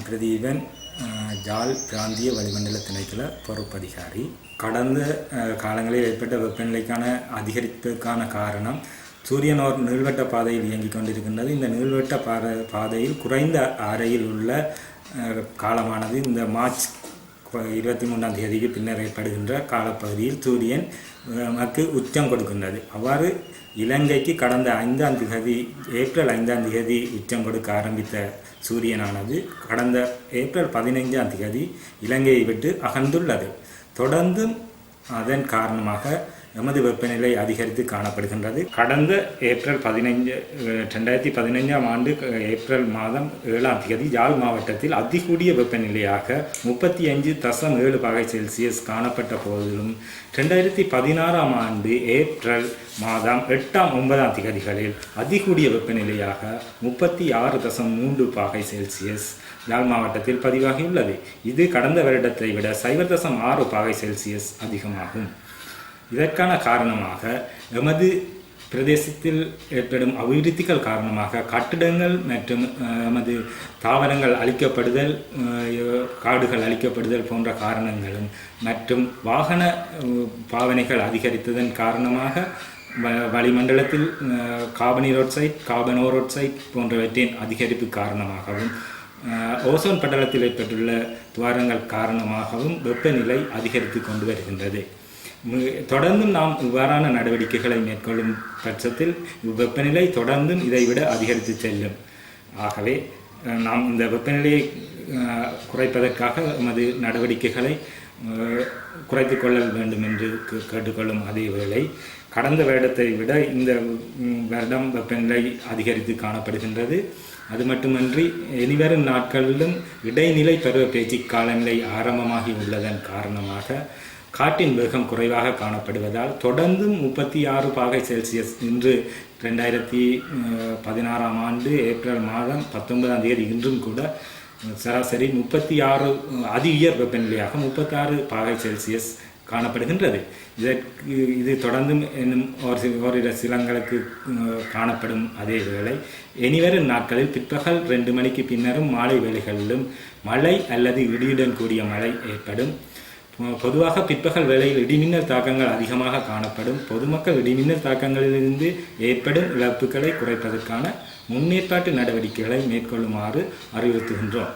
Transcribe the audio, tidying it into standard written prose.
பிரதீபன் ஜாழ் பிராந்திய வளிமண்டல திணைக்கள பொறுப்பதிகாரி. கடந்த காலங்களில் ஏற்பட்ட வெப்பநிலைக்கான அதிகரிப்புக்கான காரணம் சூரியன் ஒரு நீள்வட்ட பாதையில் இயங்கிக் கொண்டிருக்கின்றது. இந்த நீள்வட்ட பாதையில் குறைந்த அறையில் உள்ள காலமானது இந்த மார்ச் 23ஆம் தேதிக்கு பின்னர் ஏற்படுகின்ற காலப்பகுதியில் சூரியன் நமக்கு உச்சம் கொடுக்கின்றது. அவ்வாறு இலங்கைக்கு கடந்த ஏப்ரல் 5ஆம் தேதி உச்சம் கொடுக்க ஆரம்பித்த சூரியனானது கடந்த ஏப்ரல் 15ஆம் தேதி இலங்கையை விட்டு அகன்றுள்ளது. தொடர்ந்தும் அதன் காரணமாக எமது வெப்பநிலை அதிகரித்து காணப்படுகின்றது. கடந்த ஏப்ரல் 2015ஆம் ஆண்டு ஏப்ரல் மாதம் 7ஆம் தேதி யாழ் மாவட்டத்தில் அதிகூடிய வெப்பநிலையாக 35.7 பாகை செல்சியஸ் காணப்பட்ட போதிலும் 2016ஆம் ஆண்டு ஏப்ரல் மாதம் 8ஆம் 9ஆம் தேதிகளில் அதிகூடிய வெப்பநிலையாக 36.3 பாகை செல்சியஸ் யாழ் மாவட்டத்தில் பதிவாகியுள்ளது. இது கடந்த வருடத்தை விட 0.6 பாகை செல்சியஸ் அதிகமாகும். இதற்கான காரணமாக எமது பிரதேசத்தில் ஏற்படும் அபிவிருத்திகள் காரணமாக கட்டிடங்கள் மற்றும் எமது தாவரங்கள் அழிக்கப்படுதல், காடுகள் அழிக்கப்படுதல் போன்ற காரணங்களும் மற்றும் வாகன பாவனைகள் அதிகரித்ததன் காரணமாக வளிமண்டலத்தில் கார்பன் ஓரோக்சைட் போன்றவற்றின் அதிகரிப்பு காரணமாகவும் ஓசோன் படலத்தில் ஏற்பட்டுள்ள துவாரங்கள் காரணமாகவும் வெப்பநிலை அதிகரித்து கொண்டு வருகின்றது. தொடர்ந்தும் நாம் இவ்வாறான நடவடிக்கைகளை மேற்கொள்ளும் பட்சத்தில் வெப்பநிலை தொடர்ந்தும் இதைவிட அதிகரித்து செல்லும். ஆகவே நாம் இந்த வெப்பநிலையை குறைப்பதற்காக எமது நடவடிக்கைகளை குறைத்து கொள்ள வேண்டும் என்று கேட்டுக்கொள்ளும் அதே வேளை கடந்த வருடத்தை விட இந்த வருடம் வெப்பநிலை அதிகரித்து காணப்படுகின்றது. அது மட்டுமன்றி இனிவரும் நாட்களிலும் இடைநிலை பருவ பேச்சு காலநிலை ஆரம்பமாகி உள்ளதன் காரணமாக காற்றின் வேகம் குறைவாக காணப்படுவதால் தொடர்ந்தும் 36 பாகை செல்சியஸ் இன்று 2016ஆம் ஆண்டு ஏப்ரல் மாதம் 19ஆம் தேதி இன்றும் கூட சராசரி 36 அதி உயர் வெப்பநிலையாக 36 பாகை செல்சியஸ் காணப்படுகின்றது. இது தொடர்ந்தும் இன்னும் ஓரிரு சிலங்களுக்கு காணப்படும் அதே வேளை இனிவரும் நாட்களில் பிற்பகல் 2 மணிக்கு பின்னரும் மாலை வேளைகளிலும் மழை அல்லது இடியுடன் கூடிய மழை ஏற்படும். பொதுவாக பிற்பகல் வேளையில் இடிமின்னல் தாக்கங்கள் அதிகமாக காணப்படும். பொதுமக்கள் இடிமின்னல் தாக்கங்களிலிருந்து ஏற்படும் இழப்புகளை குறைப்பதற்கான முன்னேற்பாட்டு நடவடிக்கைகளை மேற்கொள்ளுமாறு அறிவுறுத்துகின்றோம்.